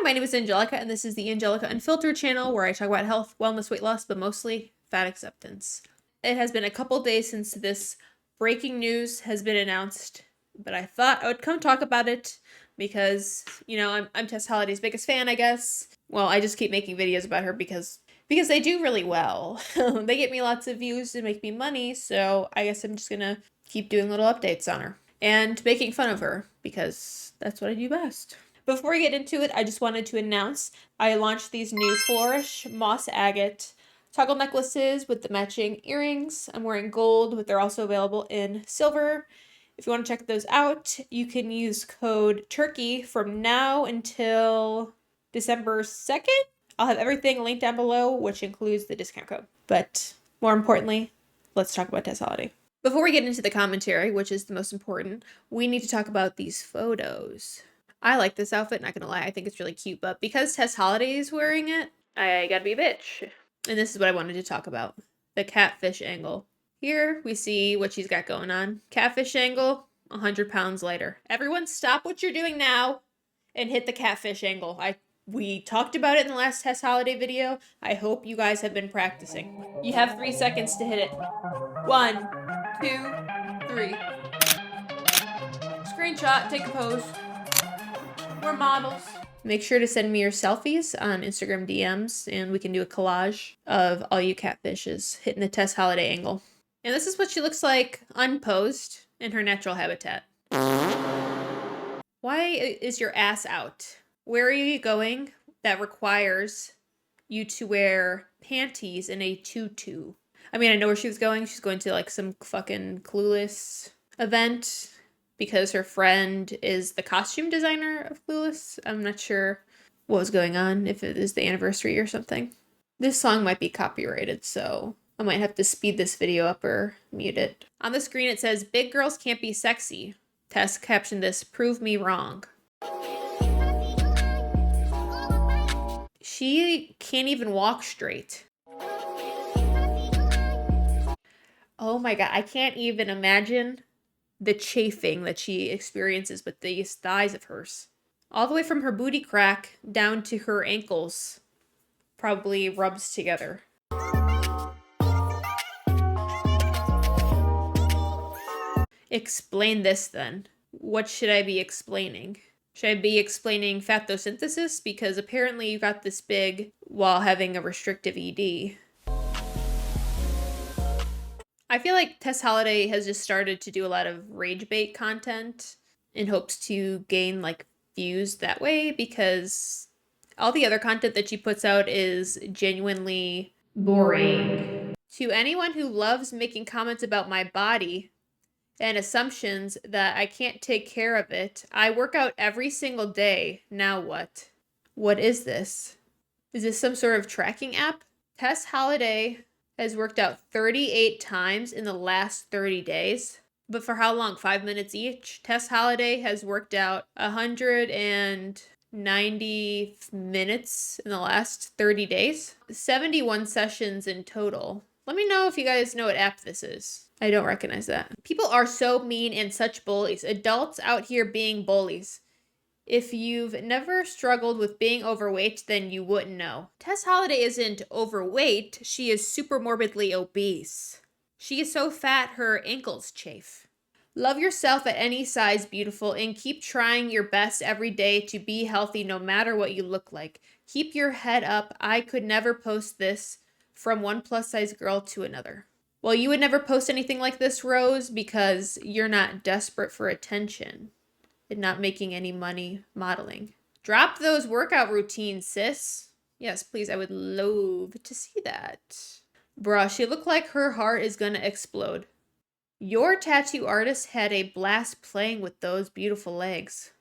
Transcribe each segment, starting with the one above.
my name is Angelica, and this is the Angelica Unfiltered channel where I talk about health, wellness, weight loss, but mostly fat acceptance. It has been a couple days since this breaking news has been announced, but I thought I would come talk about it because, you know, I'm Tess Holiday's biggest fan, I guess. Well, I just keep making videos about her because they do really well. They get me lots of views and make me money, so I guess I'm just gonna keep doing little updates on her and making fun of her because that's what I do best. Before we get into it, I just wanted to announce I launched these new Flourish moss agate toggle necklaces with the matching earrings. I'm wearing gold, but they're also available in silver. If you want to check those out, you can use code TURKEY from now until December 2nd. I'll have everything linked down below, which includes the discount code. But more importantly, let's talk about Tess Holiday. Before we get into the commentary, which is the most important, we need to talk about these photos. I like this outfit, not gonna lie, I think it's really cute, but because Tess Holiday is wearing it, I gotta be a bitch. And this is what I wanted to talk about, the catfish angle. Here we see what she's got going on. Catfish angle, 100 pounds lighter. Everyone stop what you're doing now and hit the catfish angle. We talked about it in the last Tess Holiday video. I hope you guys have been practicing. You have 3 seconds to hit it. 1, 2, 3. Screenshot, take a pose. We're models. Make sure to send me your selfies on Instagram DMs and we can do a collage of all you catfishes hitting the Tess Holiday angle. And this is what she looks like unposed in her natural habitat. Why is your ass out? Where are you going that requires you to wear panties in a tutu? I mean, I know where she was going. She's going to like some fucking Clueless event because her friend is the costume designer of Clueless. I'm not sure what was going on, if it is the anniversary or something. This song might be copyrighted, so I might have to speed this video up or mute it. On the screen it says, "Big girls can't be sexy." Tess captioned this, "Prove me wrong." She can't even walk straight. Oh my god, I can't even imagine the chafing that she experiences with these thighs of hers. All the way from her booty crack down to her ankles. Probably rubs together. Explain this then. What should I be explaining? Should I be explaining photosynthesis? Because apparently you got this big while having a restrictive ED. I feel like Tess Holiday has just started to do a lot of rage bait content in hopes to gain like views that way, because all the other content that she puts out is genuinely boring. To anyone who loves making comments about my body and assumptions that I can't take care of it, I work out every single day. Now what? What is this? Is this some sort of tracking app? Tess Holiday has worked out 38 times in the last 30 days. But for how long? 5 minutes each? Tess Holiday has worked out 190 minutes in the last 30 days. 71 sessions in total. Let me know if you guys know what app this is. I don't recognize that. People are so mean and such bullies. Adults out here being bullies. If you've never struggled with being overweight, then you wouldn't know. Tess Holiday isn't overweight, she is super morbidly obese. She is so fat her ankles chafe. Love yourself at any size, beautiful, and keep trying your best every day to be healthy no matter what you look like. Keep your head up. I could never post this from one plus size girl to another. Well, you would never post anything like this, Rose, because you're not desperate for attention and not making any money modeling. Drop those workout routines, sis. Yes, please, I would love to see that. Bruh, she looked like her heart is gonna explode. Your tattoo artist had a blast playing with those beautiful legs.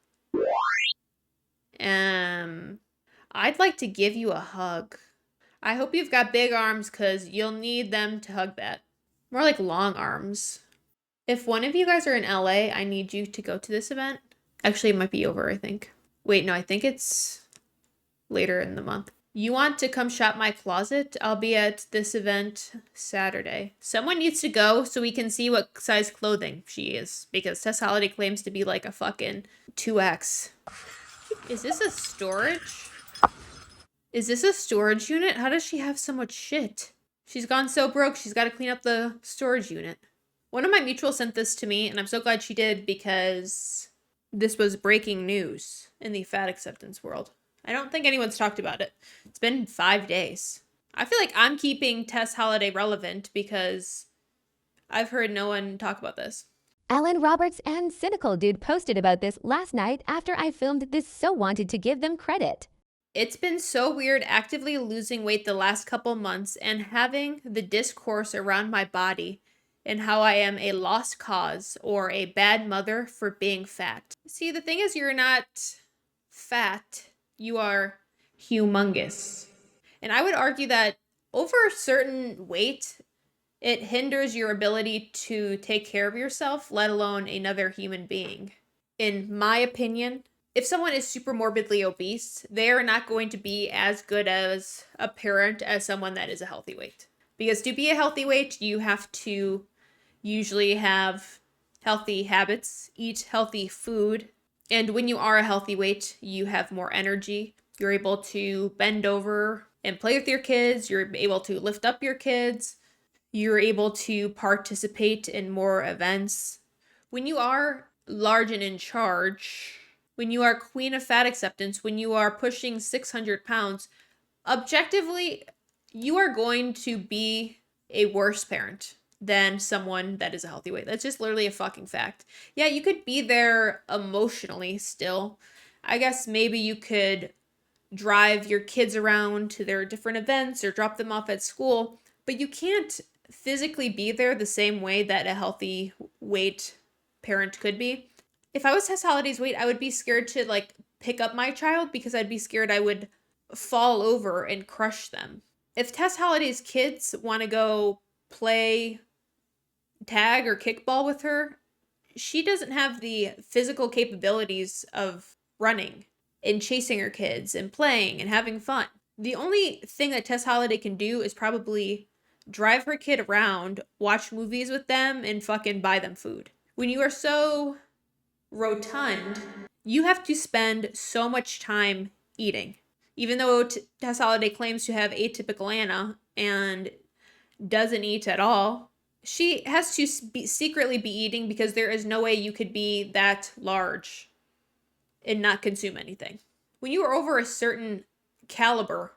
I'd like to give you a hug. I hope you've got big arms because you'll need them to hug that. More like long arms. If one of you guys are in LA, I need you to go to this event. Actually, it might be over, I think. Wait, no, I think it's later in the month. You want to come shop my closet? I'll be at this event Saturday. Someone needs to go so we can see what size clothing she is, because Tess Holiday claims to be like a fucking 2X. Is this a storage? Is this a storage unit? How does she have so much shit? She's gone so broke, she's got to clean up the storage unit. One of my mutuals sent this to me, and I'm so glad she did because this was breaking news in the fat acceptance world. I don't think anyone's talked about it. It's been 5 days. I feel like I'm keeping Tess Holiday relevant because I've heard no one talk about this. Alan Roberts and Cynical Dude posted about this last night after I filmed this, so wanted to give them credit. It's been so weird actively losing weight the last couple months and having the discourse around my body and how I am a lost cause or a bad mother for being fat. See, the thing is, you're not fat, you are humongous. And I would argue that over a certain weight, it hinders your ability to take care of yourself, let alone another human being. In my opinion, if someone is super morbidly obese, they are not going to be as good as a parent as someone that is a healthy weight. Because to be a healthy weight, you have to usually have healthy habits, eat healthy food. And when you are a healthy weight, you have more energy. You're able to bend over and play with your kids. You're able to lift up your kids. You're able to participate in more events. When you are large and in charge, when you are queen of fat acceptance, when you are pushing 600 pounds, objectively, you are going to be a worse parent than someone that is a healthy weight. That's just literally a fucking fact. Yeah, you could be there emotionally still. I guess maybe you could drive your kids around to their different events or drop them off at school, but you can't physically be there the same way that a healthy weight parent could be. If I was Tess Holiday's weight, I would be scared to like pick up my child because I'd be scared I would fall over and crush them. If Tess Holiday's kids want to go play tag or kickball with her, she doesn't have the physical capabilities of running and chasing her kids and playing and having fun. The only thing that Tess Holiday can do is probably drive her kid around, watch movies with them, and fucking buy them food. When you are so rotund, you have to spend so much time eating. Even though Tess Holiday claims to have atypical Anna and doesn't eat at all, she has to secretly be eating because there is no way you could be that large and not consume anything. When you are over a certain caliber,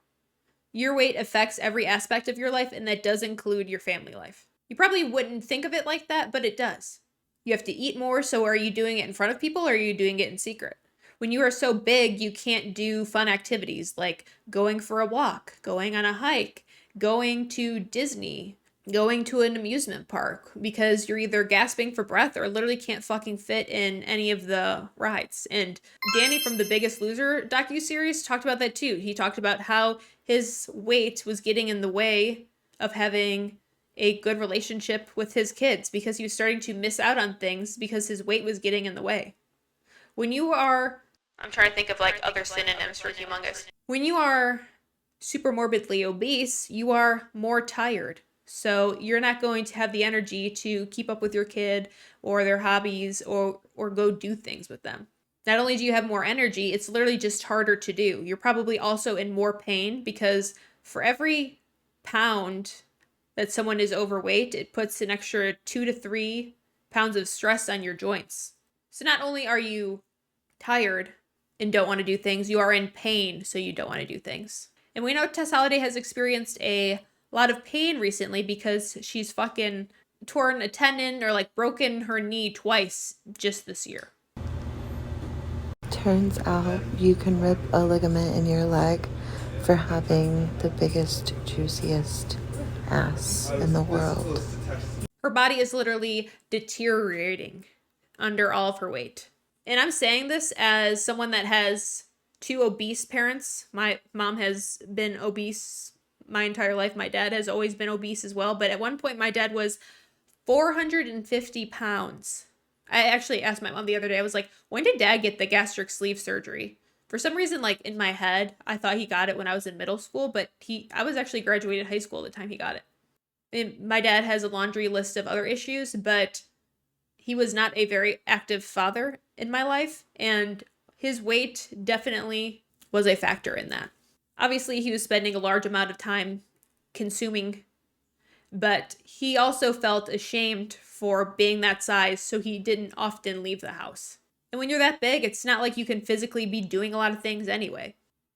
your weight affects every aspect of your life, and that does include your family life. You probably wouldn't think of it like that, but it does. You have to eat more, so are you doing it in front of people or are you doing it in secret? When you are so big, you can't do fun activities like going for a walk, going on a hike, going to Disney, going to an amusement park, because you're either gasping for breath or literally can't fucking fit in any of the rides. And Danny from the Biggest Loser docuseries talked about that too. He talked about how his weight was getting in the way of having a good relationship with his kids because he was starting to miss out on things because his weight was getting in the way. When you are, I'm trying to think of like other synonyms for humongous. When you are super morbidly obese, you are more tired. So you're not going to have the energy to keep up with your kid or their hobbies or go do things with them. Not only do you have more energy, it's literally just harder to do. You're probably also in more pain because for every pound that someone is overweight, it puts an extra 2 to 3 pounds of stress on your joints. So not only are you tired and don't want to do things, you are in pain, so you don't want to do things. And we know Tess Holiday has experienced a lot of pain recently because she's fucking torn a tendon or like broken her knee twice just this year. Turns out you can rip a ligament in your leg for having the biggest, juiciest ass in the world. Her body is literally deteriorating under all of her weight. And I'm saying this as someone that has 2 obese parents. My mom has been obese my entire life. My dad has always been obese as well. But at one point, my dad was 450 pounds. I actually asked my mom the other day, I was like, when did dad get the gastric sleeve surgery? For some reason, like in my head, I thought he got it when I was in middle school, but I was actually graduated high school at the time he got it. And my dad has a laundry list of other issues, but he was not a very active father in my life, and his weight definitely was a factor in that. Obviously, he was spending a large amount of time consuming, but he also felt ashamed for being that size, so he didn't often leave the house. And when you're that big, it's not like you can physically be doing a lot of things anyway.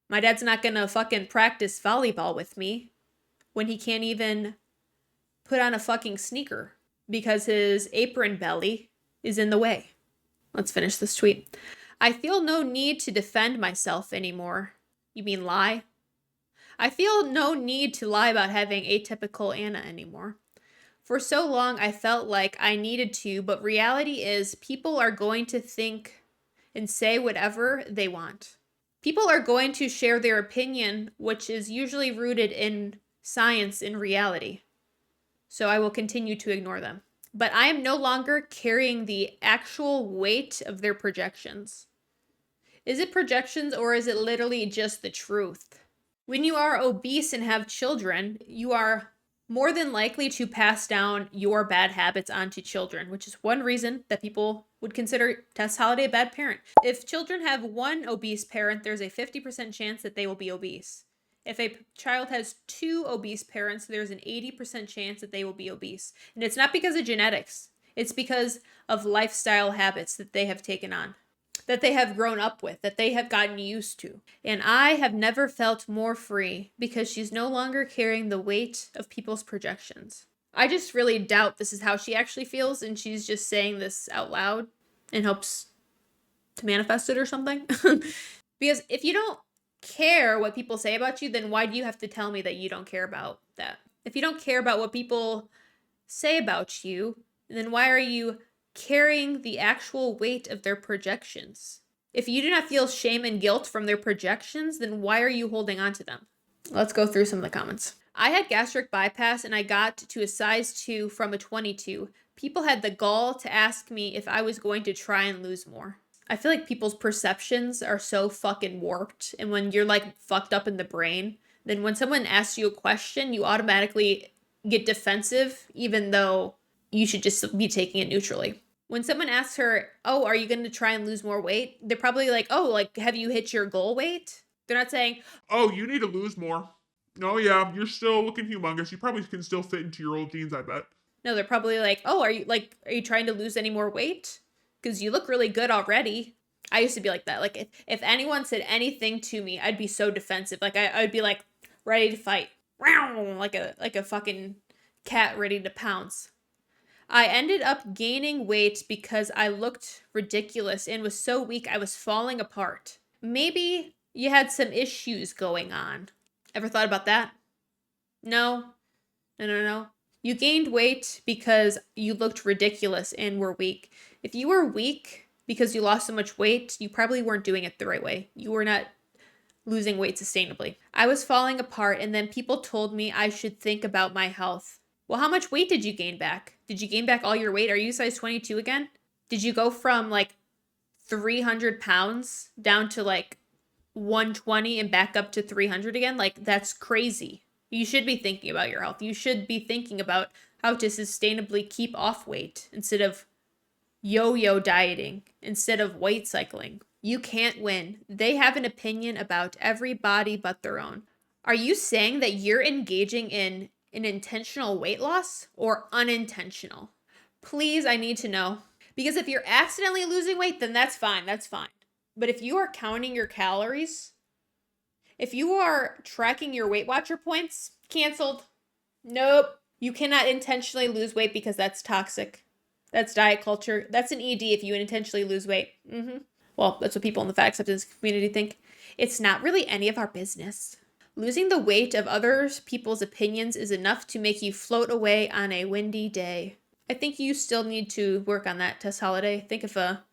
My dad's not gonna fucking practice volleyball with me when he can't even put on a fucking sneaker because his apron belly is in the way. Let's finish this tweet. I feel no need to defend myself anymore. You mean lie? I feel no need to lie about having atypical Anna anymore. For so long, I felt like I needed to, but reality is people are going to think and say whatever they want. People are going to share their opinion, which is usually rooted in science and reality. So I will continue to ignore them. But I am no longer carrying the actual weight of their projections. Is it projections or is it literally just the truth? When you are obese and have children, you are more than likely to pass down your bad habits onto children, which is one reason that people would consider Tess Holiday a bad parent. If children have one obese parent, there's a 50% chance that they will be obese. If a child has two obese parents, there's an 80% chance that they will be obese. And it's not because of genetics. It's because of lifestyle habits that they have taken on, that they have grown up with, that they have gotten used to. And I have never felt more free because she's no longer carrying the weight of people's projections. I just really doubt this is how she actually feels, and she's just saying this out loud in hopes to manifest it or something. Because if you don't care what people say about you, then why do you have to tell me that you don't care about that? If you don't care about what people say about you, then why are you carrying the actual weight of their projections? If you do not feel shame and guilt from their projections, then why are you holding on to them? Let's go through some of the comments. I had gastric bypass and I got to a size 2 from a 22. People had the gall to ask me if I was going to try and lose more. I feel like people's perceptions are so fucking warped, and when you're like fucked up in the brain, then when someone asks you a question, you automatically get defensive, even though you should just be taking it neutrally. When someone asks her, oh, are you going to try and lose more weight? They're probably like, oh, like, have you hit your goal weight? They're not saying, oh, you need to lose more. Oh yeah, you're still looking humongous. You probably can still fit into your old jeans, I bet. No, they're probably like, oh, are you trying to lose any more weight? Because you look really good already. I used to be like that. Like, if anyone said anything to me, I'd be so defensive. Like, I'd be like, ready to fight. Like a fucking cat ready to pounce. I ended up gaining weight because I looked ridiculous and was so weak I was falling apart. Maybe you had some issues going on. Ever thought about that? No. You gained weight because you looked ridiculous and were weak. If you were weak because you lost so much weight, you probably weren't doing it the right way. You were not losing weight sustainably. I was falling apart, and then people told me I should think about my health. Well, how much weight did you gain back? Did you gain back all your weight? Are you size 22 again? Did you go from like 300 pounds down to like 120 and back up to 300 again? Like, that's crazy. You should be thinking about your health. You should be thinking about how to sustainably keep off weight instead of yo-yo dieting, instead of weight cycling. You can't win. They have an opinion about every body but their own. Are you saying that you're engaging in an intentional weight loss or unintentional? Please, I need to know. Because if you're accidentally losing weight, then that's fine. That's fine. But if you are counting your calories, if you are tracking your Weight Watcher points, canceled. Nope. You cannot intentionally lose weight because that's toxic. That's diet culture. That's an ED if you intentionally lose weight. Well, that's what people in the fat acceptance community think. It's not really any of our business. Losing the weight of other people's opinions is enough to make you float away on a windy day. I think you still need to work on that, Tess Holiday. Think if a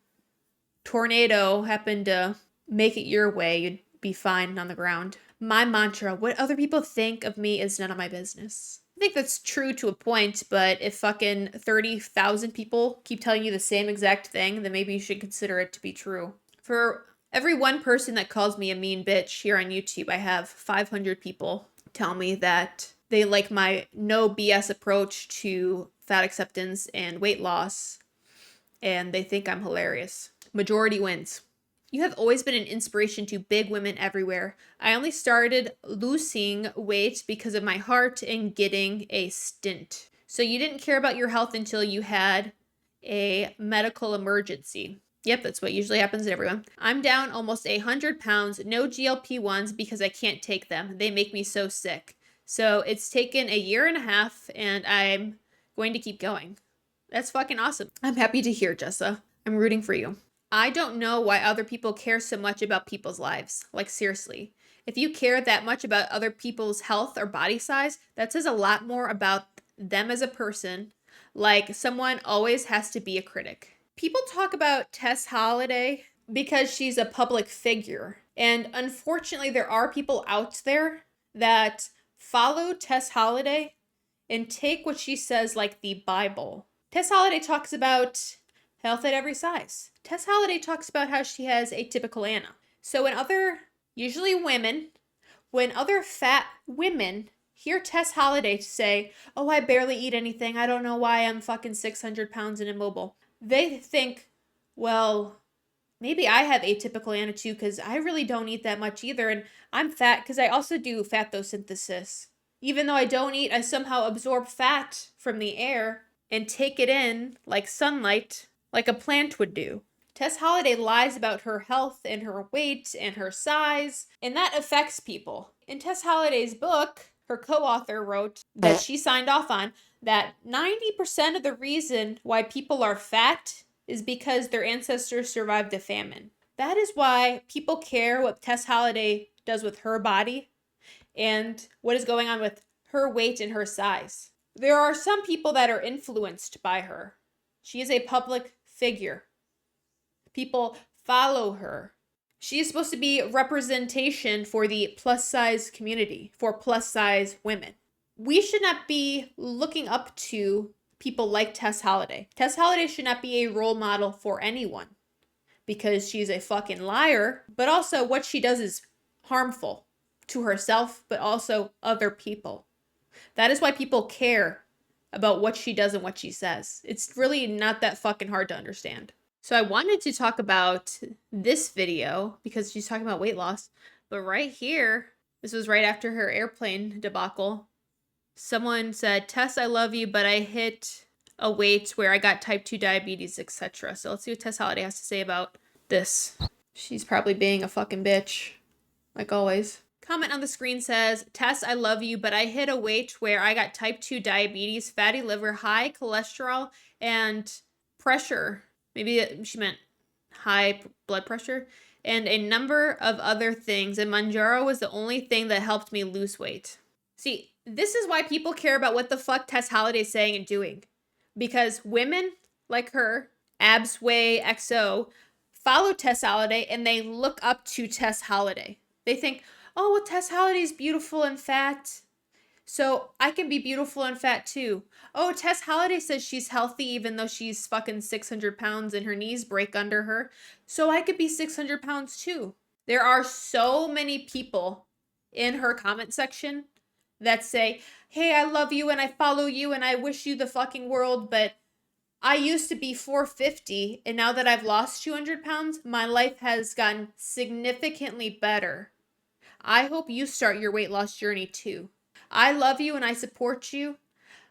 tornado happened to make it your way, you'd be fine on the ground. My mantra, what other people think of me is none of my business. I think that's true to a point, but if fucking 30,000 people keep telling you the same exact thing, then maybe you should consider it to be true. For every one person that calls me a mean bitch here on YouTube, I have 500 people tell me that they like my no BS approach to fat acceptance and weight loss, and they think I'm hilarious. Majority wins. You have always been an inspiration to big women everywhere. I only started losing weight because of my heart and getting a stint. So you didn't care about your health until you had a medical emergency. Yep, that's what usually happens to everyone. I'm down almost 100 pounds, no GLP-1s because I can't take them. They make me so sick. So it's taken a year and a half and I'm going to keep going. That's fucking awesome. I'm happy to hear, Jessa. I'm rooting for you. I don't know why other people care so much about people's lives. Like, seriously. If you care that much about other people's health or body size, that says a lot more about them as a person. Like, someone always has to be a critic. People talk about Tess Holiday because she's a public figure. And unfortunately, there are people out there that follow Tess Holiday and take what she says like the Bible. Tess Holiday talks about health at every size. Tess Holiday talks about how she has 𝒶𝓂𝓾𝓾𝓾. So usually women, when other fat women hear Tess Holiday say, oh, I barely eat anything, I don't know why I'm fucking 600 pounds and immobile, they think, well, maybe I have 𝒶𝓂𝓾𝓾𝓾 too because I really don't eat that much either, and I'm fat because I also do photosynthesis. Even though I don't eat, I somehow absorb fat from the air and take it in like sunlight, like a plant would do. Tess Holiday lies about her health and her weight and her size, and that affects people. In Tess Holiday's book, her co-author wrote that she signed off on that 90% of the reason why people are fat is because their ancestors survived a famine. That is why people care what Tess Holiday does with her body and what is going on with her weight and her size. There are some people that are influenced by her. She is a public figure. People follow her. She is supposed to be representation for the plus size community, for plus size women. We should not be looking up to people like Tess Holiday. Tess Holiday should not be a role model for anyone because she's a fucking liar, but also what she does is harmful to herself, but also other people. That is why people care about what she does and what she says. It's really not that fucking hard to understand. So I wanted to talk about this video because she's talking about weight loss, but right here, this was right after her airplane debacle. Someone said, Tess, I love you, but I hit a weight where I got type 2 diabetes, etc. So let's see what Tess Holiday has to say about this. She's probably being a fucking bitch, like always. Comment on the screen says, Tess, I love you, but I hit a weight where I got type 2 diabetes, fatty liver, high cholesterol, and pressure. Maybe she meant high blood pressure, and a number of other things. And Mounjaro was the only thing that helped me lose weight. See, this is why people care about what the fuck Tess Holiday's saying and doing. Because women like her, 𝒹𝒾𝓃𝓾𝓃𝑔, follow Tess Holiday and they look up to Tess Holiday. They think, oh, well, Tess Holiday's beautiful and fat, so I can be beautiful and fat too. Oh, Tess Holiday says she's healthy even though she's fucking 600 pounds and her knees break under her, so I could be 600 pounds too. There are so many people in her comment section that say, hey, I love you and I follow you and I wish you the fucking world, but I used to be 450 and now that I've lost 200 pounds, my life has gotten significantly better. I hope you start your weight loss journey too. I love you and I support you,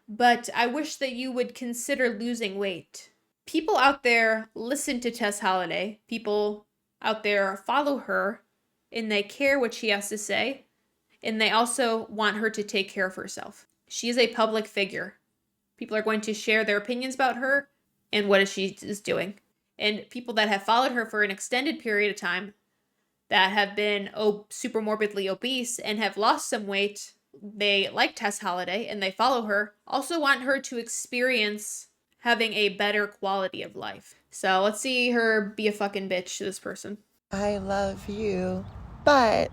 but I wish that you would consider losing weight. People out there listen to Tess Holiday. People out there follow her and they care what she has to say. And they also want her to take care of herself. She is a public figure. People are going to share their opinions about her and what she is doing. And people that have followed her for an extended period of time, that have been super morbidly obese and have lost some weight, they like Tess Holiday and they follow her, also want her to experience having a better quality of life. So let's see her be a fucking bitch to this person. I love you, but...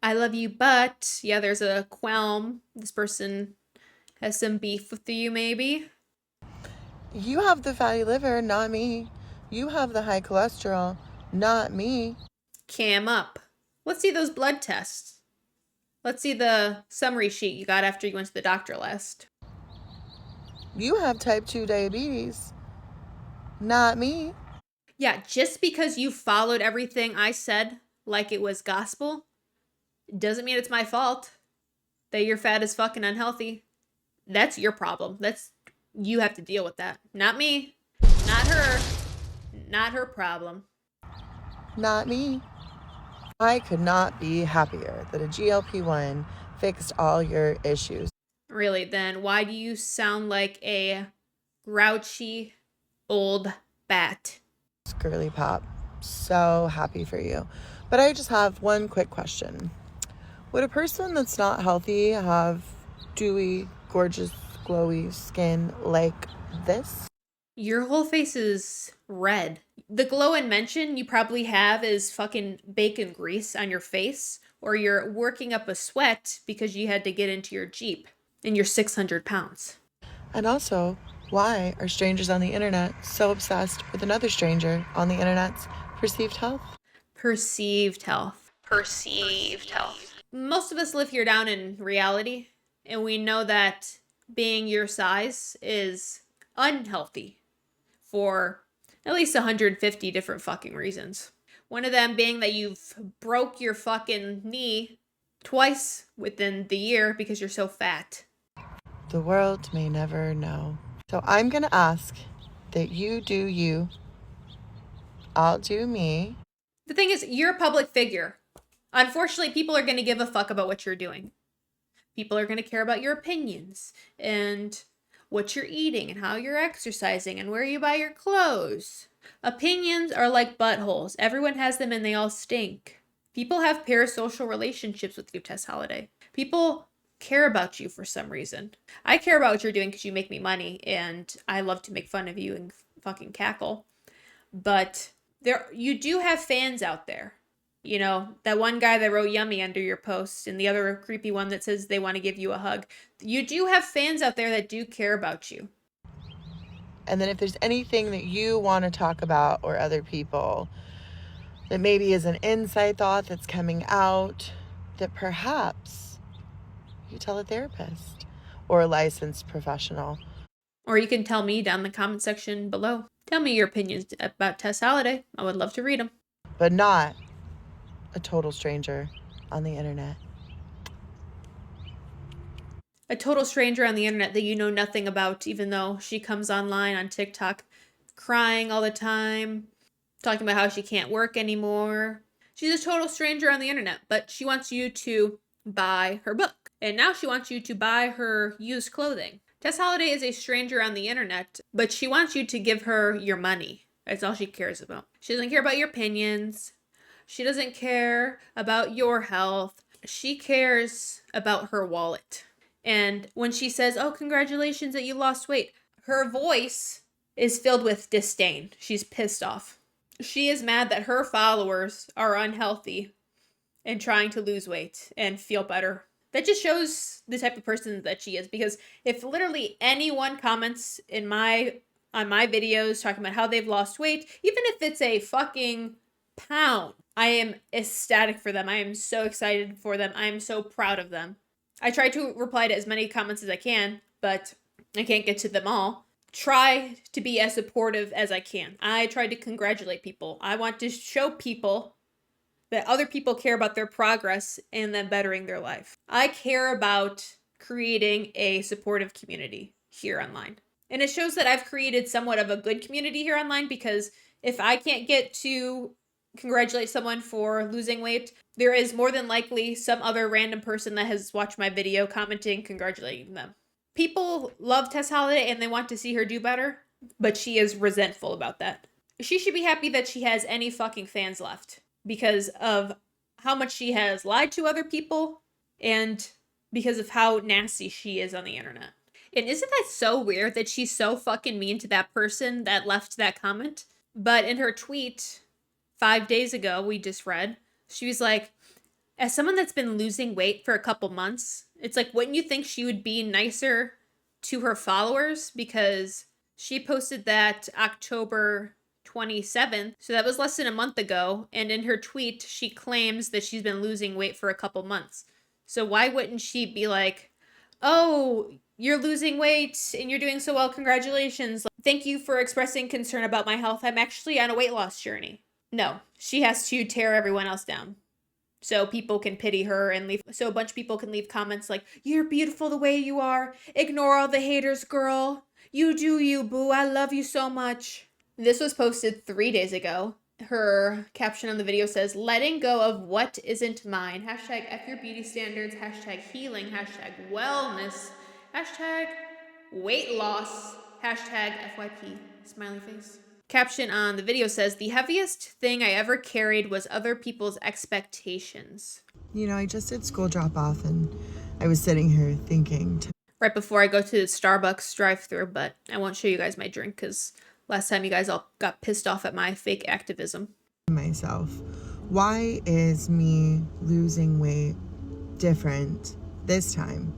I love you, but... Yeah, there's a qualm. This person has some beef with you, maybe. You have the fatty liver, not me. You have the high cholesterol, not me. Cam up. Let's see those blood tests. Let's see the summary sheet you got after you went to the doctor last. You have type 2 diabetes, not me. Yeah, just because you followed everything I said like it was gospel doesn't mean it's my fault that you're fat as fucking unhealthy. That's your problem. You have to deal with that. Not me. Not her. Not her problem. Not me. I could not be happier that a GLP-1 fixed all your issues. Really, then why do you sound like a grouchy old bat? Girly pop. So happy for you. But I just have one quick question. Would a person that's not healthy have dewy, gorgeous, glowy skin like this? Your whole face is red. The glow and mention you probably have is fucking bacon grease on your face, or you're working up a sweat because you had to get into your Jeep and you're 600 pounds. And also, why are strangers on the internet so obsessed with another stranger on the internet's perceived health? Perceived health. Perceived health. Most of us live here down in reality, and we know that being your size is unhealthy for at least 150 different fucking reasons. One of them being that you've broke your fucking knee twice within the year because you're so fat. The world may never know. So I'm going to ask that you do you, I'll do me. The thing is, you're a public figure. Unfortunately, people are going to give a fuck about what you're doing. People are going to care about your opinions and what you're eating and how you're exercising and where you buy your clothes. Opinions are like buttholes. Everyone has them and they all stink. People have parasocial relationships with you, Tess Holiday. People care about you for some reason. I care about what you're doing because you make me money and I love to make fun of you and fucking cackle. But you do have fans out there. You know, that one guy that wrote yummy under your post and the other creepy one that says they want to give you a hug. You do have fans out there that do care about you. And then if there's anything that you want to talk about or other people that maybe is an inside thought that's coming out, that perhaps you tell a therapist or a licensed professional. Or you can tell me down in the comment section below. Tell me your opinions about Tess Holiday. I would love to read them. But not a total stranger on the internet. A total stranger on the internet that you know nothing about, even though she comes online on TikTok crying all the time, talking about how she can't work anymore. She's a total stranger on the internet, but she wants you to buy her book. And now she wants you to buy her used clothing. Tess Holiday is a stranger on the internet, but she wants you to give her your money. That's all she cares about. She doesn't care about your opinions. She doesn't care about your health. She cares about her wallet. And when she says, oh, congratulations that you lost weight, her voice is filled with disdain. She's pissed off. She is mad that her followers are unhealthy and trying to lose weight and feel better. That just shows the type of person that she is. Because if literally anyone comments on my videos talking about how they've lost weight, even if it's a fucking pound, I am ecstatic for them. I am so excited for them. I am so proud of them. I try to reply to as many comments as I can, but I can't get to them all. Try to be as supportive as I can. I try to congratulate people. I want to show people that other people care about their progress and them bettering their life. I care about creating a supportive community here online. And it shows that I've created somewhat of a good community here online, because if I can't get to congratulate someone for losing weight, there is more than likely some other random person that has watched my video commenting, congratulating them. People love Tess Holiday and they want to see her do better, but she is resentful about that. She should be happy that she has any fucking fans left because of how much she has lied to other people and because of how nasty she is on the internet. And isn't that so weird that she's so fucking mean to that person that left that comment? But in her tweet 5 days ago, we just read, she was like, as someone that's been losing weight for a couple months, it's like, wouldn't you think she would be nicer to her followers? Because she posted that October 27th, so that was less than a month ago, and in her tweet, she claims that she's been losing weight for a couple months. So why wouldn't she be like, oh, you're losing weight and you're doing so well, congratulations. Thank you for expressing concern about my health. I'm actually on a weight loss journey. No, she has to tear everyone else down. So people can pity her and leave. So a bunch of people can leave comments like, "You're beautiful the way you are. Ignore all the haters, girl. You do you, boo. I love you so much." This was posted 3 days ago. Her caption on the video says, "Letting go of what isn't mine. Hashtag F your beauty standards. Hashtag healing. Hashtag wellness. Hashtag weight loss. Hashtag FYP. Smiley face." Caption on the video says, "The heaviest thing I ever carried was other people's expectations." You know, I just did school drop off and I was sitting here thinking Right before I go to the Starbucks drive-thru, but I won't show you guys my drink because last time you guys all got pissed off at my fake activism. to myself, why is me losing weight different this time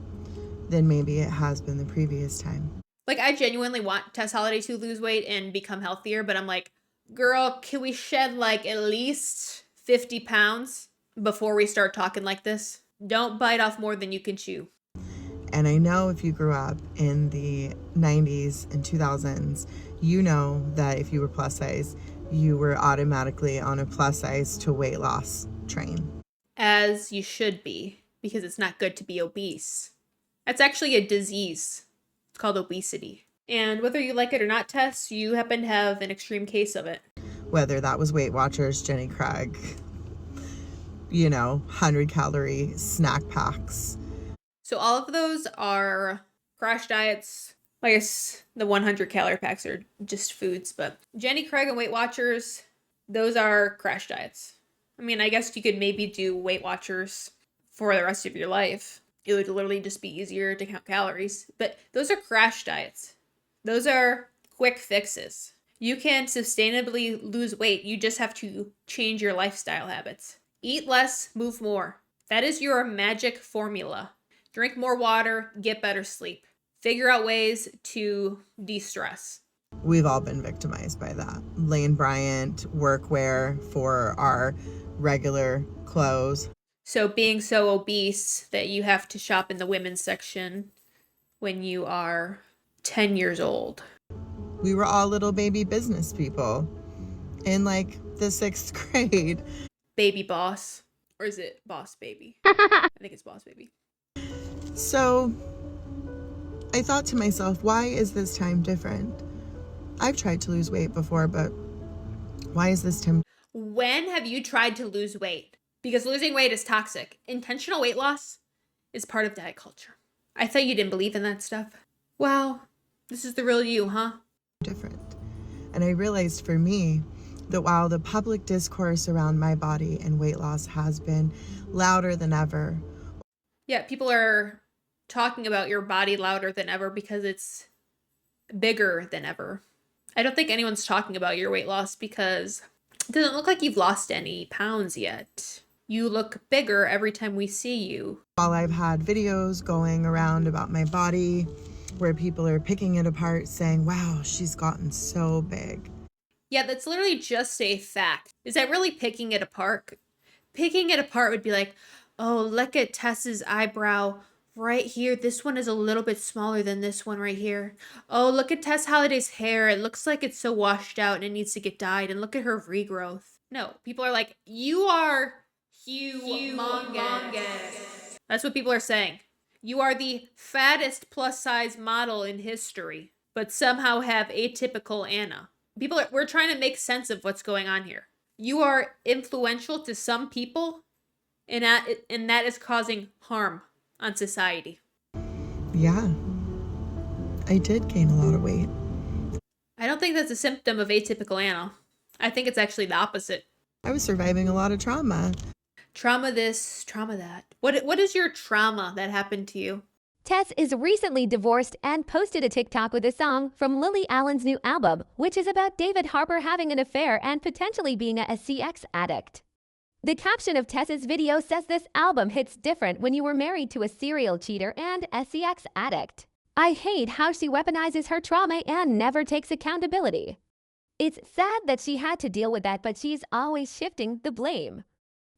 than maybe it has been the previous time? Like, I genuinely want Tess Holiday to lose weight and become healthier, but I'm like, girl, can we shed like at least 50 pounds before we start talking like this? Don't bite off more than you can chew. And I know if you grew up in the 90s and 2000s, you know that if you were plus size, you were automatically on a plus size to weight loss train. As you should be, because it's not good to be obese. That's actually a disease. It's called obesity. And whether you like it or not, Tess, you happen to have an extreme case of it. Whether that was Weight Watchers, Jenny Craig, you know, 100-calorie snack packs. So all of those are crash diets. I guess the 100-calorie packs are just foods, but Jenny Craig and Weight Watchers, those are crash diets. I mean, I guess you could maybe do Weight Watchers for the rest of your life. It would literally just be easier to count calories. But those are crash diets. Those are quick fixes. You can sustainably lose weight. You just have to change your lifestyle habits. Eat less, move more. That is your magic formula. Drink more water, get better sleep. Figure out ways to de-stress. We've all been victimized by that. Lane Bryant workwear for our regular clothes. So being so obese that you have to shop in the women's section when you are 10 years old. We were all little baby business people in like the 6th grade. Baby boss. Or is it boss baby? I think it's boss baby. So I thought to myself, why is this time different? I've tried to lose weight before, but why is this time? When have you tried to lose weight? Because losing weight is toxic. Intentional weight loss is part of diet culture. I thought you didn't believe in that stuff. Wow, this is the real you, huh? Different. And I realized for me that while the public discourse around my body and weight loss has been louder than ever. Yeah, people are talking about your body louder than ever because it's bigger than ever. I don't think anyone's talking about your weight loss because it doesn't look like you've lost any pounds yet. You look bigger every time we see you. While I've had videos going around about my body where people are picking it apart saying, wow, she's gotten so big. Yeah, that's literally just a fact. Is that really picking it apart? Picking it apart would be like, oh, look at Tess's eyebrow right here. This one is a little bit smaller than this one right here. Oh, look at Tess Holiday's hair. It looks like it's so washed out and it needs to get dyed. And look at her regrowth. No, people are like, you are humongous. That's what people are saying. You are the fattest plus size model in history, but somehow have atypical Anna. We're trying to make sense of what's going on here. You are influential to some people, and that is causing harm on society. Yeah, I did gain a lot of weight. I don't think that's a symptom of atypical Anna. I think it's actually the opposite. I was surviving a lot of trauma. Trauma this, trauma that. What is your trauma that happened to you? Tess is recently divorced and posted a TikTok with a song from Lily Allen's new album, which is about David Harbour having an affair and potentially being a sex addict. The caption of Tess's video says this album hits different when you were married to a serial cheater and a sex addict. I hate how she weaponizes her trauma and never takes accountability. It's sad that she had to deal with that, but she's always shifting the blame.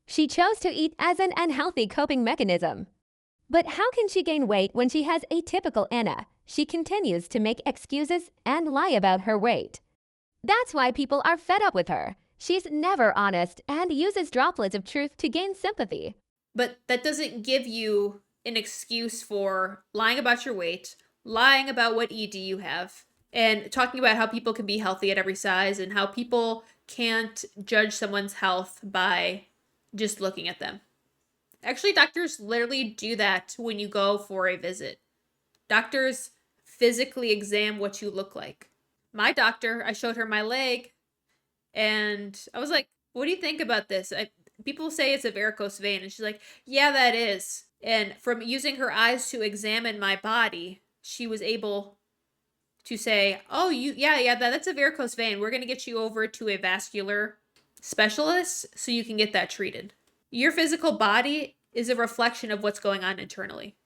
She chose to eat as an unhealthy coping mechanism. But how can she gain weight when she has atypical Anna? she continues to make excuses and lie about her weight. That's why people are fed up with her. She's never honest and uses droplets of truth to gain sympathy. But that doesn't give you an excuse for lying about your weight, lying about what ED you have, and talking about how people can be healthy at every size and how people can't judge someone's health by just looking at them. Actually, doctors literally do that when you go for a visit. Doctors physically examine what you look like. My doctor, I showed her my leg, and I was like, what do you think about this? People say it's a varicose vein, and she's like, yeah, that is. And from using her eyes to examine my body, she was able to say, oh, that's a varicose vein. We're going to get you over to a vascular specialist so you can get that treated. Your physical body is a reflection of what's going on internally.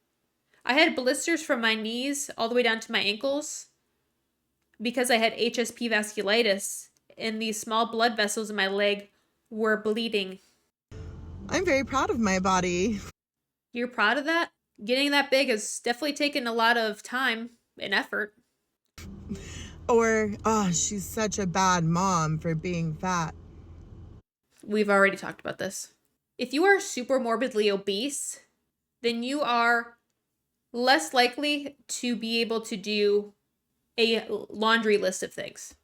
I had blisters from my knees all the way down to my ankles because I had HSP vasculitis, and these small blood vessels in my leg were bleeding. I'm very proud of my body. You're proud of that? Getting that big has definitely taken a lot of time and effort. Or, oh, she's such a bad mom for being fat. We've already talked about this. If you are super morbidly obese, then you are less likely to be able to do a laundry list of things.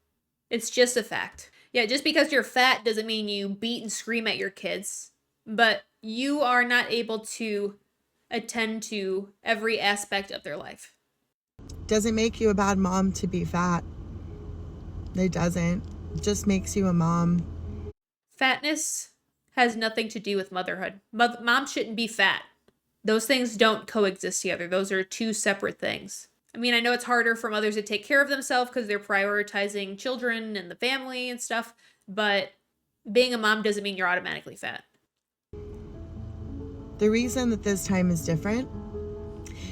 It's just a fact. Yeah, just because you're fat doesn't mean you beat and scream at your kids, but you are not able to attend to every aspect of their life. Doesn't make you a bad mom to be fat. It doesn't. It just makes you a mom. Fatness has nothing to do with motherhood. Mom shouldn't be fat. Those things don't coexist together. Those are two separate things. I mean, I know it's harder for mothers to take care of themselves because they're prioritizing children and the family and stuff, but being a mom doesn't mean you're automatically fat. The reason that this time is different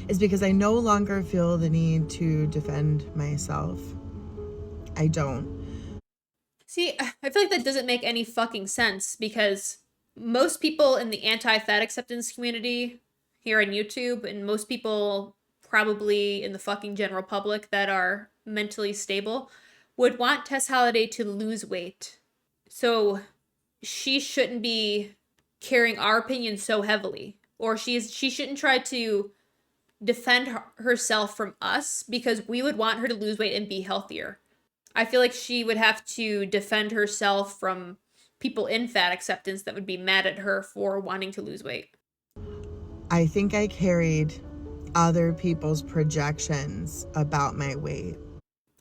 is because I no longer feel the need to defend myself. I don't. See, I feel like that doesn't make any fucking sense because most people in the anti-fat acceptance community here on YouTube, and most people probably in the fucking general public that are mentally stable, would want Tess Holiday to lose weight. So she shouldn't be carrying our opinion so heavily, or she shouldn't try to defend herself from us because we would want her to lose weight and be healthier. I feel like she would have to defend herself from people in fat acceptance that would be mad at her for wanting to lose weight. I think I carried other people's projections about my weight.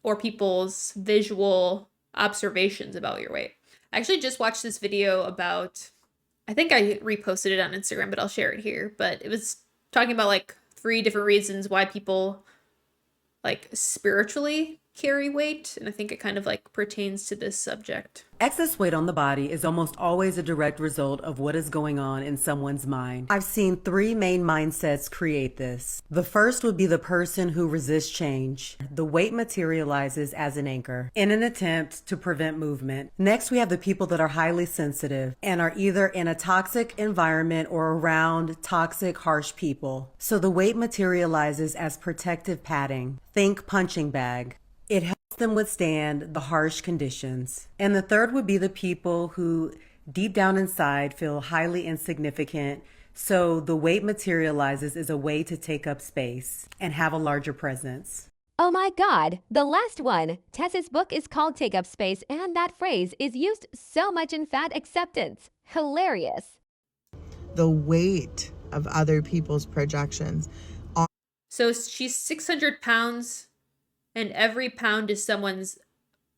Or people's visual observations about your weight. I actually just watched this video about, I think I reposted it on Instagram, but I'll share it here. But it was talking about like 3 different reasons why people like spiritually carry weight, and I think it kind of like pertains to this subject. Excess weight on the body is almost always a direct result of what is going on in someone's mind. I've seen 3 main mindsets create this. The first would be the person who resists change. The weight materializes as an anchor in an attempt to prevent movement. Next, we have the people that are highly sensitive and are either in a toxic environment or around toxic, harsh people. So the weight materializes as protective padding. Think punching bag. It helps them withstand the harsh conditions. And the third would be the people who deep down inside feel highly insignificant. So the weight materializes as a way to take up space and have a larger presence. Oh my God, the last one. Tess's book is called Take Up Space, and that phrase is used so much in fat acceptance. Hilarious. The weight of other people's projections. So she's 600 pounds, and every pound is someone's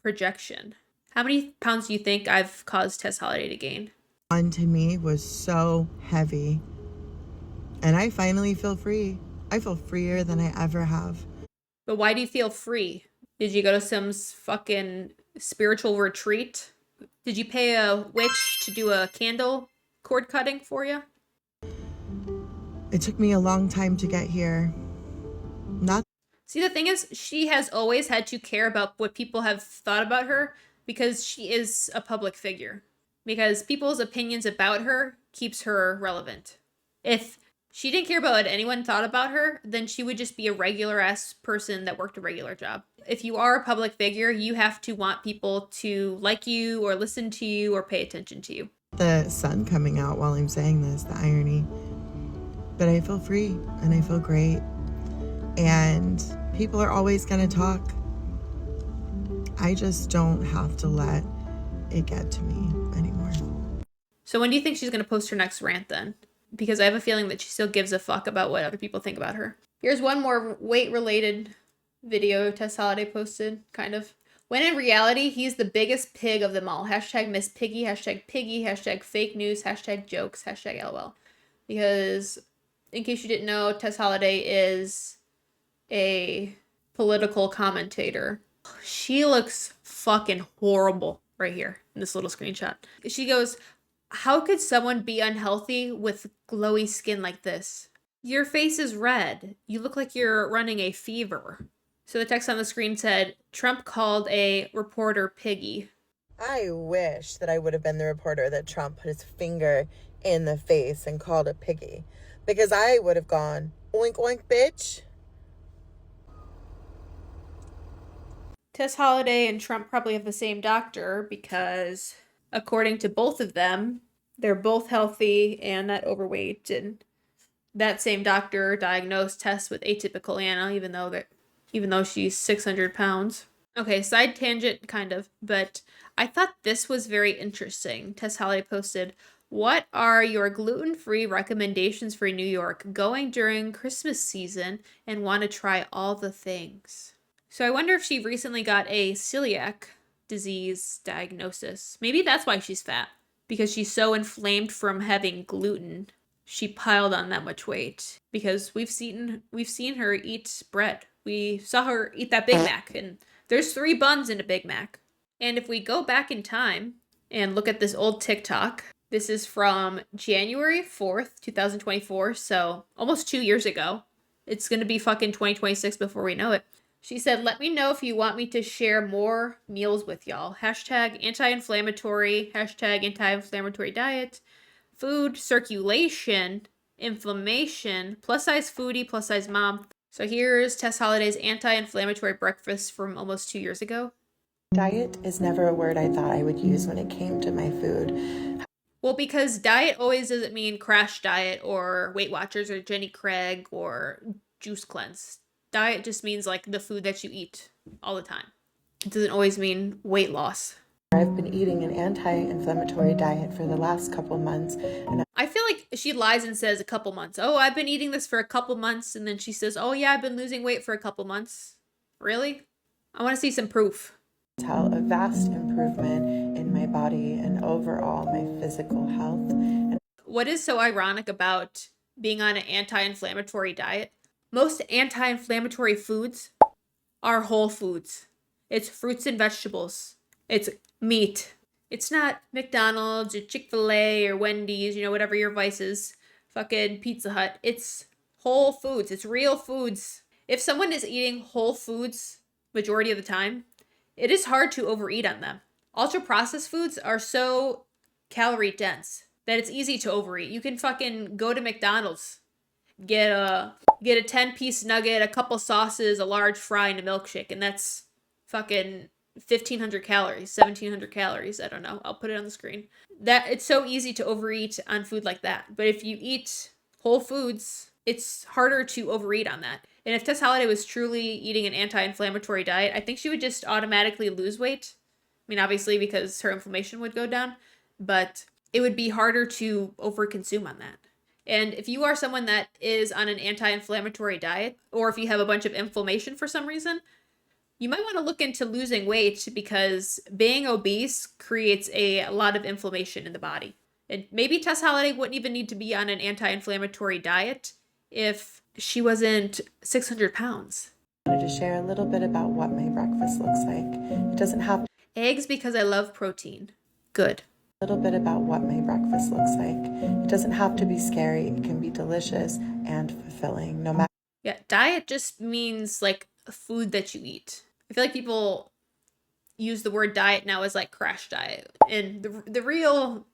projection. How many pounds do you think I've caused Tess Holiday to gain? Onto me was so heavy. And I finally feel free. I feel freer than I ever have. But why do you feel free? Did you go to some fucking spiritual retreat? Did you pay a witch to do a candle cord cutting for you? It took me a long time to get here. See, the thing is, she has always had to care about what people have thought about her because she is a public figure. Because people's opinions about her keeps her relevant. If she didn't care about what anyone thought about her, then she would just be a regular ass person that worked a regular job. If you are a public figure, you have to want people to like you or listen to you or pay attention to you. The sun coming out while I'm saying this, the irony. But I feel free and I feel great. And people are always going to talk. I just don't have to let it get to me anymore. So when do you think she's going to post her next rant then? Because I have a feeling that she still gives a fuck about what other people think about her. Here's one more weight-related video Tess Holiday posted, kind of. When in reality, he's the biggest pig of them all. Hashtag Miss Piggy, hashtag Piggy, hashtag fake news, hashtag jokes, hashtag LOL. Because, in case you didn't know, Tess Holiday is a political commentator. She looks fucking horrible right here in this little screenshot. She goes, how could someone be unhealthy with glowy skin like this? Your face is red. You look like you're running a fever. So the text on the screen said, Trump called a reporter piggy. I wish that I would have been the reporter that Trump put his finger in the face and called a piggy. Because I would have gone, oink oink bitch. Tess Holiday and Trump probably have the same doctor because, according to both of them, they're both healthy and not overweight. And that same doctor diagnosed Tess with atypical even though she's 600 pounds. Okay, side tangent, kind of, but I thought this was very interesting. Tess Holiday posted, what are your gluten-free recommendations for New York going during Christmas season and want to try all the things? So I wonder if she recently got a celiac disease diagnosis. Maybe that's why she's fat. Because she's so inflamed from having gluten, she piled on that much weight. Because we've seen her eat bread. We saw her eat that Big Mac, and there's 3 buns in a Big Mac. And if we go back in time and look at this old TikTok, this is from January 4th, 2024, so almost 2 years ago. It's gonna be fucking 2026 before we know it. She said, let me know if you want me to share more meals with y'all. Hashtag anti-inflammatory, hashtag anti-inflammatory diet, food, circulation, inflammation, plus size foodie, plus size mom. So here's Tess Holiday's anti-inflammatory breakfast from almost 2 years ago. Diet is never a word I thought I would use when it came to my food. Well, because diet always doesn't mean crash diet or Weight Watchers or Jenny Craig or juice cleanse. Diet just means like the food that you eat all the time. It doesn't always mean weight loss. I've been eating an anti-inflammatory diet for the last couple months. And I feel like she lies and says a couple months. Oh, I've been eating this for a couple months. And then she says, oh yeah, I've been losing weight for a couple months. Really? I want to see some proof. Tell a vast improvement in my body and overall my physical health. And what is so ironic about being on an anti-inflammatory diet? Most anti-inflammatory foods are whole foods. It's fruits and vegetables. It's meat. It's not McDonald's or Chick-fil-A or Wendy's, whatever your vices, fucking Pizza Hut. It's whole foods. It's real foods. If someone is eating whole foods majority of the time, it is hard to overeat on them. Ultra-processed foods are so calorie dense that it's easy to overeat. You can fucking go to McDonald's, get a 10-piece nugget, a couple sauces, a large fry, and a milkshake, and that's fucking 1,500 calories, 1,700 calories. I don't know. I'll put it on the screen. That it's so easy to overeat on food like that. But if you eat whole foods, it's harder to overeat on that. And if Tess Holiday was truly eating an anti-inflammatory diet, I think she would just automatically lose weight. I mean, obviously, because her inflammation would go down, but it would be harder to overconsume on that. And if you are someone that is on an anti-inflammatory diet, or if you have a bunch of inflammation for some reason, you might want to look into losing weight because being obese creates a lot of inflammation in the body. And maybe Tess Holiday wouldn't even need to be on an anti-inflammatory diet if she wasn't 600 pounds. I wanted to share a little bit about what my breakfast looks like. It doesn't have eggs because I love protein. Good. A little bit about what my breakfast looks like. It doesn't have to be scary. It can be delicious and fulfilling. No matter. Yeah, diet just means like food that you eat. I feel like people use the word diet now as like crash diet. And the real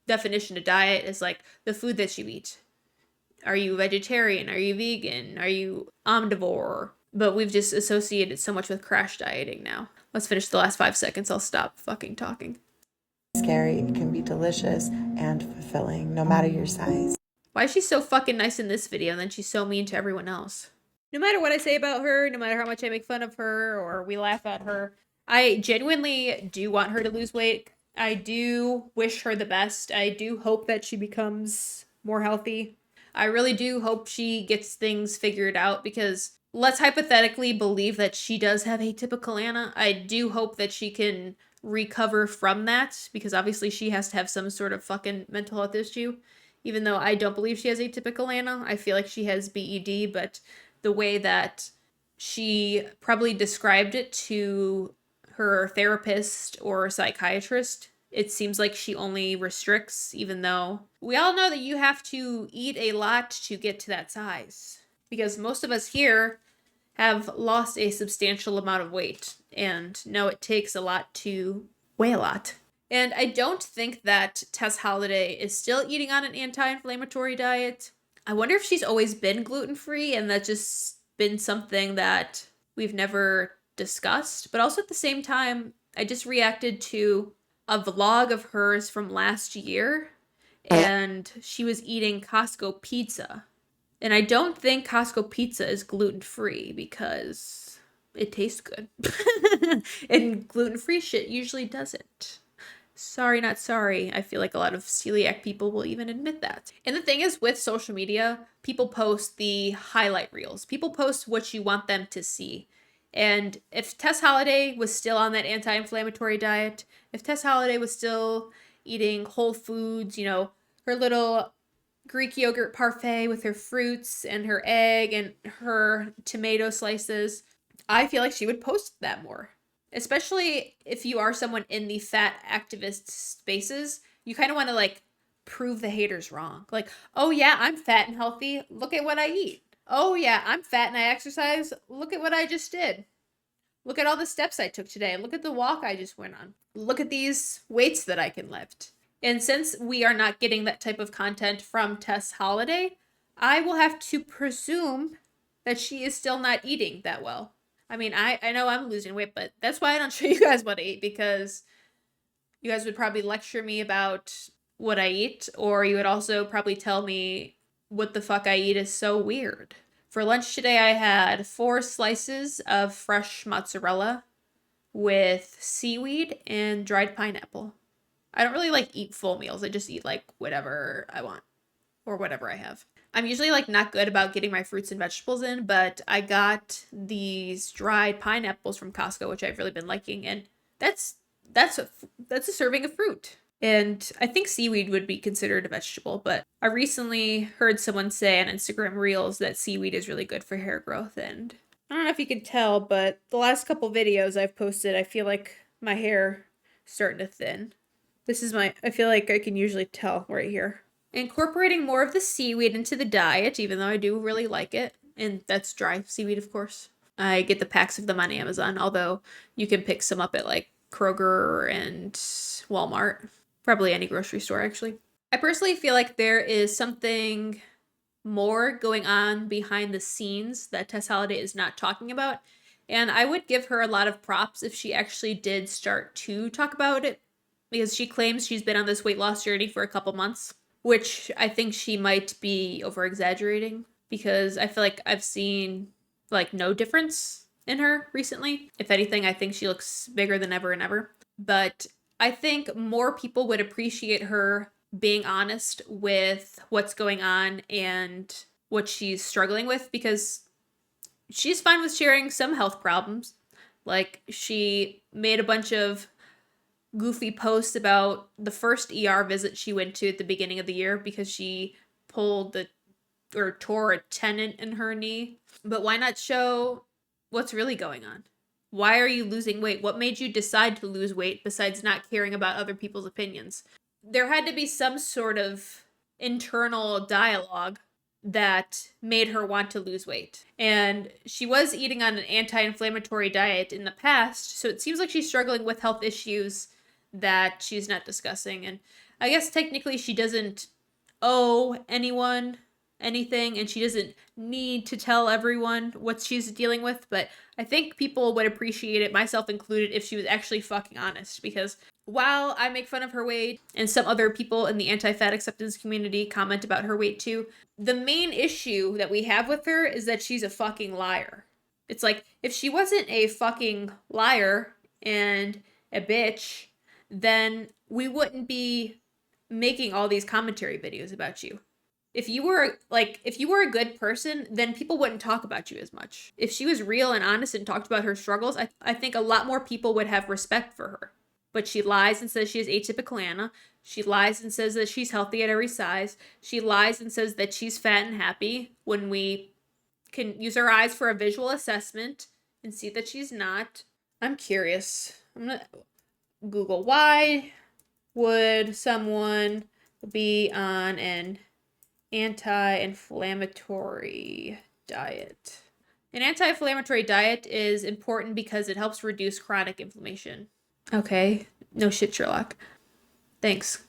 definition of diet is like the food that you eat. Are you vegetarian? Are you vegan? Are you omnivore? But we've just associated so much with crash dieting now. Let's finish the last 5 seconds. I'll stop fucking talking. Scary. It can be delicious and fulfilling, no matter your size. Why is she so fucking nice in this video and then she's so mean to everyone else? No matter what I say about her, no matter how much I make fun of her or we laugh at her, I genuinely do want her to lose weight. I do wish her the best. I do hope that she becomes more healthy. I really do hope she gets things figured out, because let's hypothetically believe that she does have 𝒶𝓇𝒾𝓃𝓾𝓈. I do hope that she can recover from that, because obviously she has to have some sort of fucking mental health issue. Even though I don't believe she has 𝒶𝓇𝒾𝓃𝓾𝓈, I feel like she has BED, but the way that she probably described it to her therapist or psychiatrist, it seems like she only restricts, even though we all know that you have to eat a lot to get to that size. Because most of us here have lost a substantial amount of weight and know it takes a lot to weigh a lot. And I don't think that Tess Holiday is still eating on an anti-inflammatory diet. I wonder if she's always been gluten-free and that's just been something that we've never discussed. But also at the same time, I just reacted to a vlog of hers from last year, and she was eating Costco pizza. And I don't think Costco pizza is gluten-free because it tastes good. And gluten-free shit usually doesn't. Sorry, not sorry. I feel like a lot of celiac people will even admit that. And the thing is, with social media, people post the highlight reels. People post what you want them to see. And if Tess Holiday was still on that anti-inflammatory diet, if Tess Holiday was still eating whole foods, you know, her little Greek yogurt parfait with her fruits and her egg and her tomato slices, I feel like she would post that more. Especially if you are someone in the fat activist spaces, you kind of want to like prove the haters wrong. Like, oh yeah, I'm fat and healthy. Look at what I eat. Oh yeah, I'm fat and I exercise. Look at what I just did. Look at all the steps I took today. Look at the walk I just went on. Look at these weights that I can lift. And since we are not getting that type of content from Tess Holiday, I will have to presume that she is still not eating that well. I mean, I know I'm losing weight, but that's why I don't show you guys what I eat, because you guys would probably lecture me about what I eat, or you would also probably tell me what the fuck I eat is so weird. For lunch today, I had 4 slices of fresh mozzarella with seaweed and dried pineapple. I don't really like eat full meals. I just eat like whatever I want or whatever I have. I'm usually like not good about getting my fruits and vegetables in, but I got these dried pineapples from Costco, which I've really been liking, and that's a serving of fruit. And I think seaweed would be considered a vegetable, but I recently heard someone say on Instagram Reels that seaweed is really good for hair growth, and I don't know if you can tell, but the last couple videos I've posted, I feel like my hair is starting to thin. I feel like I can usually tell right here. Incorporating more of the seaweed into the diet, even though I do really like it. And that's dry seaweed, of course. I get the packs of them on Amazon, although you can pick some up at like Kroger and Walmart. Probably any grocery store, actually. I personally feel like there is something more going on behind the scenes that Tess Holiday is not talking about. And I would give her a lot of props if she actually did start to talk about it, because she claims she's been on this weight loss journey for a couple months, which I think she might be over-exaggerating, because I feel like I've seen like no difference in her recently. If anything, I think she looks bigger than ever and ever. But I think more people would appreciate her being honest with what's going on and what she's struggling with, because she's fine with sharing some health problems. Like, she made a bunch of goofy posts about the first ER visit she went to at the beginning of the year because she tore a tendon in her knee. But why not show what's really going on? Why are you losing weight? What made you decide to lose weight besides not caring about other people's opinions? There had to be some sort of internal dialogue that made her want to lose weight. And she was eating on an anti-inflammatory diet in the past, so it seems like she's struggling with health issues that she's not discussing. And I guess technically she doesn't owe anyone anything and she doesn't need to tell everyone what she's dealing with, but I think people would appreciate it, myself included, if she was actually fucking honest, because while I make fun of her weight and some other people in the anti-fat acceptance community comment about her weight too, the main issue that we have with her is that she's a fucking liar. It's like, if she wasn't a fucking liar and a bitch, then we wouldn't be making all these commentary videos about you. If you were a good person, then people wouldn't talk about you as much. If she was real and honest and talked about her struggles, I think a lot more people would have respect for her. But she lies and says she has 𝒶𝓂𝓾𝓾𝓾. She lies and says that she's healthy at every size. She lies and says that she's fat and happy when we can use our eyes for a visual assessment and see that she's not. I'm curious. I'm gonna Google, why would someone be on an anti-inflammatory diet? An anti-inflammatory diet is important because it helps reduce chronic inflammation. Okay, no shit, Sherlock. Thanks,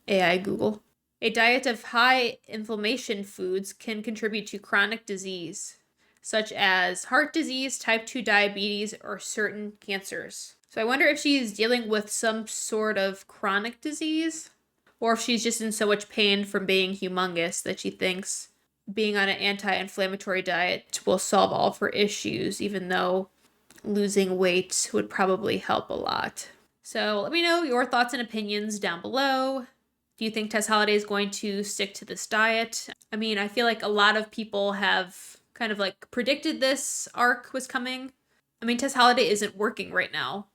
AI Google. A diet of high inflammation foods can contribute to chronic disease, such as heart disease, type 2 diabetes, or certain cancers. So I wonder if she's dealing with some sort of chronic disease, or if she's just in so much pain from being humongous that she thinks being on an anti-inflammatory diet will solve all of her issues, even though losing weight would probably help a lot. So let me know your thoughts and opinions down below. Do you think Tess Holiday is going to stick to this diet? I mean, I feel like a lot of people have kind of like predicted this arc was coming. I mean, Tess Holiday isn't working right now.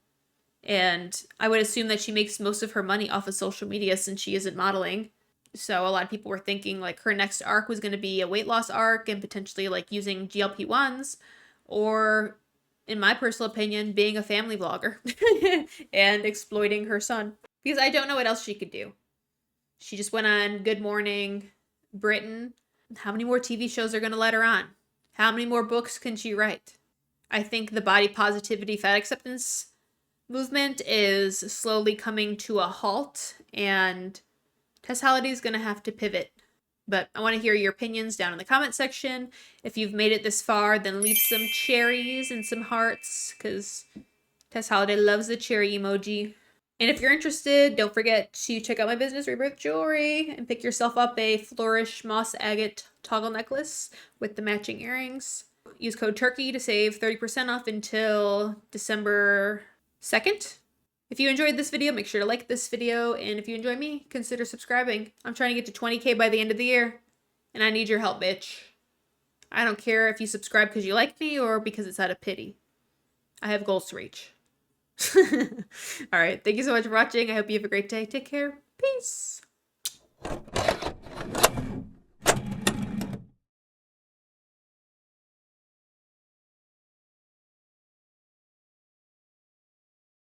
And I would assume that she makes most of her money off of social media since she isn't modeling. So a lot of people were thinking like her next arc was going to be a weight loss arc and potentially like using GLP-1s, or in my personal opinion, being a family vlogger and exploiting her son. Because I don't know what else she could do. She just went on Good Morning Britain. How many more TV shows are going to let her on? How many more books can she write? I think the body positivity fat acceptance movement is slowly coming to a halt, and Tess Holiday is going to have to pivot. But I want to hear your opinions down in the comment section. If you've made it this far, then leave some cherries and some hearts, because Tess Holiday loves the cherry emoji. And if you're interested, don't forget to check out my business, Rebirth Jewelry, and pick yourself up a Flourish Moss Agate toggle necklace with the matching earrings. Use code TURKEY to save 30% off until December 2nd. If you enjoyed this video, make sure to like this video, and if you enjoy me, consider subscribing. I'm trying to get to 20K by the end of the year, and I need your help, bitch. I don't care if you subscribe because you like me or because it's out of pity. I have goals to reach. Alright, thank you so much for watching. I hope you have a great day. Take care. Peace.